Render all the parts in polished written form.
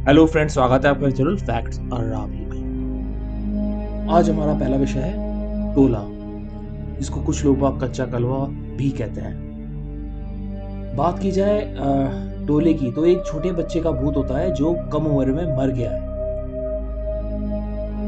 Hello friends, स्वागत है आपका चैनल फैक्ट्स और रावली में। आज हमारा पहला विषय है टोला, जिसको कुछ लोग कच्चा कलवा भी कहते हैं। बात की जाए टोले की, तो एक छोटे बच्चे का भूत होता है जो कम उम्र में मर गया है।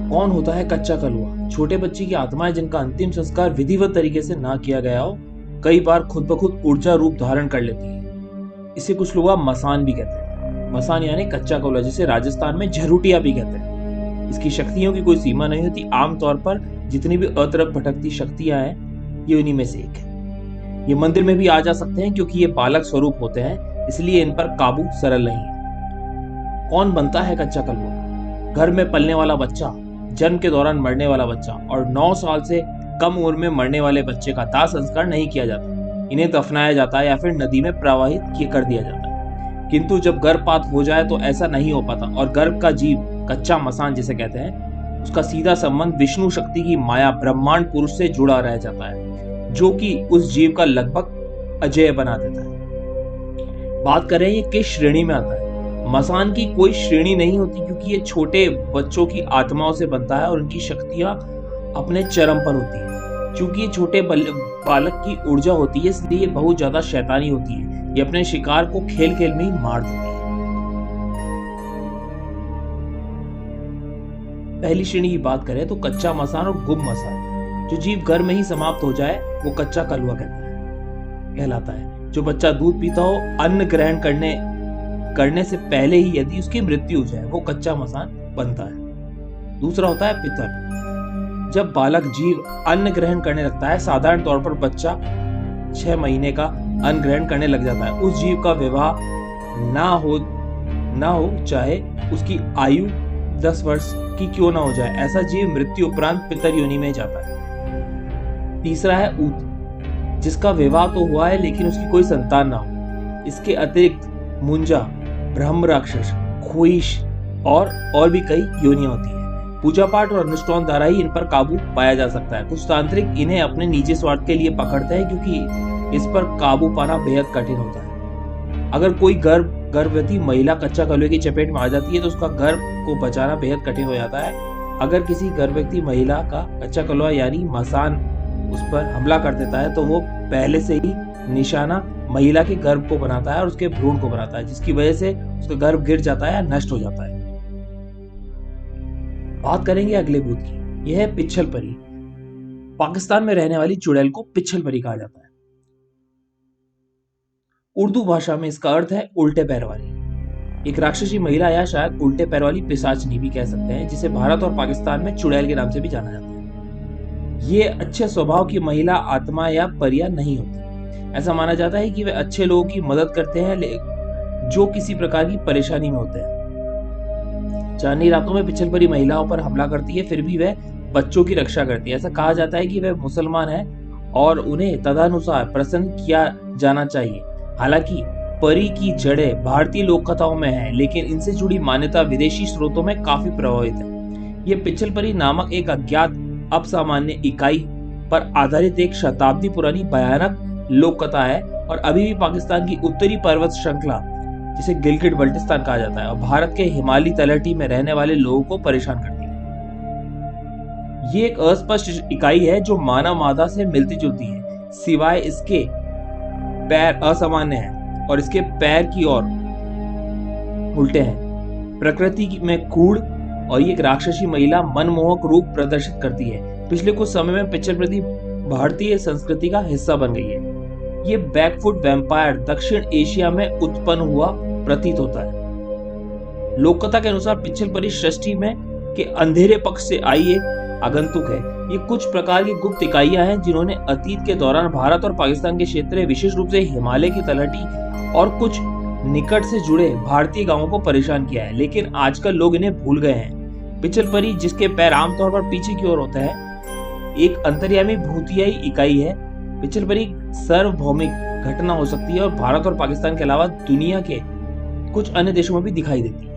कौन होता है कच्चा कलवा? छोटे बच्चे की आत्माएं जिनका अंतिम संस्कार विधिवत तरीके से ना किया गया हो, कई बार खुद ब खुद ऊर्जा रूप धारण कर लेती है। इसे कुछ लोग मसान भी कहते हैं। मसान यानी कच्चा कौला, जिसे राजस्थान में झरूटिया भी कहते हैं। इसकी शक्तियों की कोई सीमा नहीं होती। आमतौर पर जितनी भी अतरक भटकती शक्तियां हैं, ये उन्हीं में से एक है। ये मंदिर में भी आ जा सकते हैं क्योंकि ये बालक स्वरूप होते हैं, इसलिए इन पर काबू सरल नहीं है। कौन बनता है कच्चा कलवा? घर में पलने वाला बच्चा, जन्म के दौरान मरने वाला बच्चा और 9 साल से कम उम्र में मरने वाले बच्चे का दाह संस्कार नहीं किया जाता। इन्हें दफनाया जाता है या फिर नदी में प्रवाहित कर दिया जाता है। किंतु जब गर्भपात हो जाए तो ऐसा नहीं हो पाता और गर्भ का जीव, कच्चा मसान जिसे कहते हैं, उसका सीधा संबंध विष्णु शक्ति की माया ब्रह्मांड पुरुष से जुड़ा रह जाता है, जो कि उस जीव का लगभग अजेय बना देता है। बात करें ये किस श्रेणी में आता है? मसान की कोई श्रेणी नहीं होती, क्योंकि ये छोटे बच्चों की आत्माओं से बनता है और उनकी शक्तियां अपने चरम पर होती है। क्योंकि ये छोटे बालक की ऊर्जा होती है, इसलिए बहुत ज्यादा शैतानी होती है। ये अपने शिकार को खेल खेल में ही मार देती है। पहली श्रेणी की बात करें तो कच्चा मसान और गुम मसान। जो जीव घर में ही समाप्त हो जाए वो कच्चा कलवा कहलाता है। जो बच्चा दूध पीता हो, अन्न ग्रहण करने से पहले ही यदि उसकी मृत्यु हो जाए, वो कच्चा मसान बनता है। दूसरा होता है पितर। जब बालक जीव अन्न ग्रहण करने लगता है, साधारण तौर पर बच्चा 6 महीने का अन्न ग्रहण करने लग जाता है, उस जीव का विवाह ना हो चाहे उसकी आयु 10 वर्ष की क्यों ना हो जाए, ऐसा जीव मृत्यु उपरांत पितर योनि में जाता है। तीसरा है ऊत, जिसका विवाह तो हुआ है लेकिन उसकी कोई संतान ना हो। इसके अतिरिक्त मुंजा, ब्रह्म राक्षस, खोइश और भी कई योनियां होती है। पूजा पाठ और अनुष्ठान द्वारा ही इन पर काबू पाया जा सकता है। कुछ तांत्रिक इन्हें अपने निजी स्वार्थ के लिए पकड़ते हैं, क्योंकि इस पर काबू पाना बेहद कठिन होता है। अगर कोई गर्भवती महिला कच्चा कलवे की चपेट में आ जाती है तो उसका गर्भ को बचाना बेहद कठिन हो जाता है। अगर किसी गर्भवती महिला का कच्चा कलवा यानी मसान उस पर हमला कर देता है तो वो पहले से ही निशाना महिला के गर्भ को बनाता है और उसके भ्रूण को बनाता है, जिसकी वजह से उसका गर्भ गिर जाता है या नष्ट हो जाता है। बात करेंगे अगले भूत की। यह है पिच्छल परी। पाकिस्तान में रहने वाली चुड़ैल को पिच्छल परी कहा जाता है। उर्दू भाषा में इसका अर्थ है उल्टे पैर वाली। एक राक्षसी महिला या शायद उल्टे पैर वाली पिशाचनी भी कह सकते हैं, जिसे भारत और पाकिस्तान में चुड़ैल के नाम से भी जाना जाता है। ये अच्छे स्वभाव की महिला आत्मा या परियां नहीं होती। ऐसा माना जाता है कि वे अच्छे लोगों की मदद करते हैं जो किसी प्रकार की परेशानी में होते हैं। चांदनी रातों में पिच्छल परी महिलाओं पर हमला करती है, फिर भी वह बच्चों की रक्षा करती है। ऐसा कहा जाता है कि वह मुसलमान है और उन्हें तदनुसार प्रसन्न किया जाना चाहिए। हालांकि परी की जड़ें भारतीय लोक कथाओं में है, लेकिन इनसे जुड़ी मान्यता विदेशी स्रोतों में काफी प्रभावित है। ये पिच्छल परी नामक एक अज्ञात अपसामान्य इकाई पर आधारित एक शताब्दी पुरानी भयानक लोक कथा है और अभी भी पाकिस्तान की उत्तरी पर्वत श्रृंखला, जिसे गिलगिट बल्टिस्तान कहा जाता है, और भारत के हिमालयी तलहटी में रहने वाले लोगों को परेशान करती है। ये एक अस्पष्ट इकाई है जो मानव मादा से मिलती जुलती है, सिवाय इसके पैर असामान्य हैं और इसके पैर की ओर उल्टे हैं। प्रकृति में कूड़ और ये एक राक्षसी महिला मनमोहक रूप प्रदर्शित करती है। पिछले कुछ समय में पिच्छल परी भारतीय संस्कृति का हिस्सा बन गई है। ये बैकफुट वैम्पायर दक्षिण एशिया में उत्पन्न हुआ प्रतीत होता है। लोककथा के अनुसार पिच्छल परी सृष्टि में के अंधेरे पक्ष से आई एक आगंतुक है। ये कुछ प्रकार की गुप्त इकाइयां हैं जिन्होंने अतीत के दौरान भारत और पाकिस्तान के क्षेत्र, विशेष रूप से हिमालय की तलहटी और कुछ निकट से जुड़े भारतीय गांवों को परेशान किया है, लेकिन आजकल लोग इन्हें भूल गए हैं। पिच्छल परी, जिसके पैर आमतौर पर पीछे की ओर होते हैं, एक अंतर्यामी भूतियाई इकाई है। पिच्छल परी सार्वभौमिक घटना हो सकती है और भारत और पाकिस्तान के अलावा दुनिया के कुछ अन्य देशों में भी दिखाई देती है,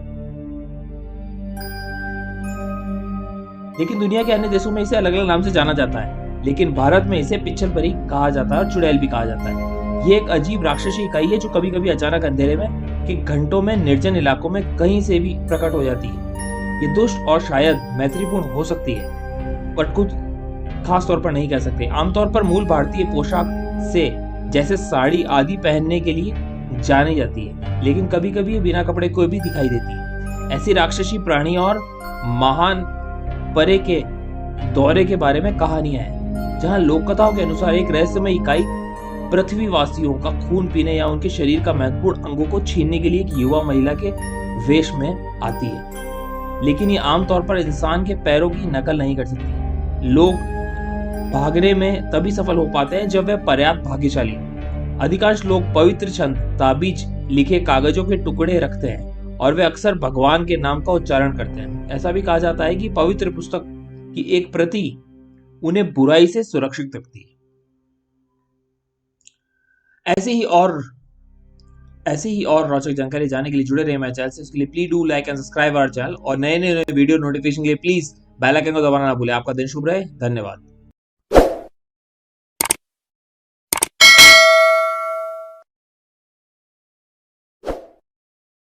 लेकिन दुनिया के अन्य देशों में इसे अलग अलग नाम से जाना जाता है। लेकिन भारत में इसे पिच्छल परी कहा जाता है और चुड़ैल भी कहा जाता है। ये एक अजीब राक्षसी इकाई है जो कभी कभी अचानक अंधेरे में कि घंटों में निर्जन इलाकों में कहीं से भी प्रकट हो जाती है। ये दुष्ट और शायद मैत्रीपूर्ण हो सकती है, पर कुछ खास तौर पर नहीं कह सकते। आमतौर पर मूल भारतीय पोशाक से जैसे साड़ी आदि पहनने के लिए जानी जाती है, लेकिन कभी कभी ये बिना कपड़े कोई भी दिखाई देती है। ऐसी राक्षसी प्राणी और महान परे के दौरे के बारे में कहानियां हैं, जहां लोक कथाओं के अनुसार एक रहस्यमय इकाई पृथ्वीवासियों का खून पीने या उनके शरीर का महत्वपूर्ण अंगों को छीनने के लिए एक युवा महिला के वेश में आती है, लेकिन ये आमतौर पर इंसान के पैरों की नकल नहीं कर सकती। लोग भागने में तभी सफल हो पाते हैं जब वे पर्याप्त भाग्यशाली हों। अधिकांश लोग पवित्र छंद, ताबीज, लिखे कागजों के टुकड़े रखते हैं और वे अक्सर भगवान के नाम का उच्चारण करते हैं। ऐसा भी कहा जाता है कि पवित्र पुस्तक की एक प्रति उन्हें बुराई से सुरक्षित रखती है। ऐसी ही और रोचक जानकारी जानने के लिए जुड़े रहिए मेरे चैनल से। उसके लिए please do like and subscribe our channel, और नए नए वीडियो नोटिफिकेशन के लिए प्लीज बेल आइकन को दबाना ना भूलें। आपका दिन शुभ रहे। धन्यवाद।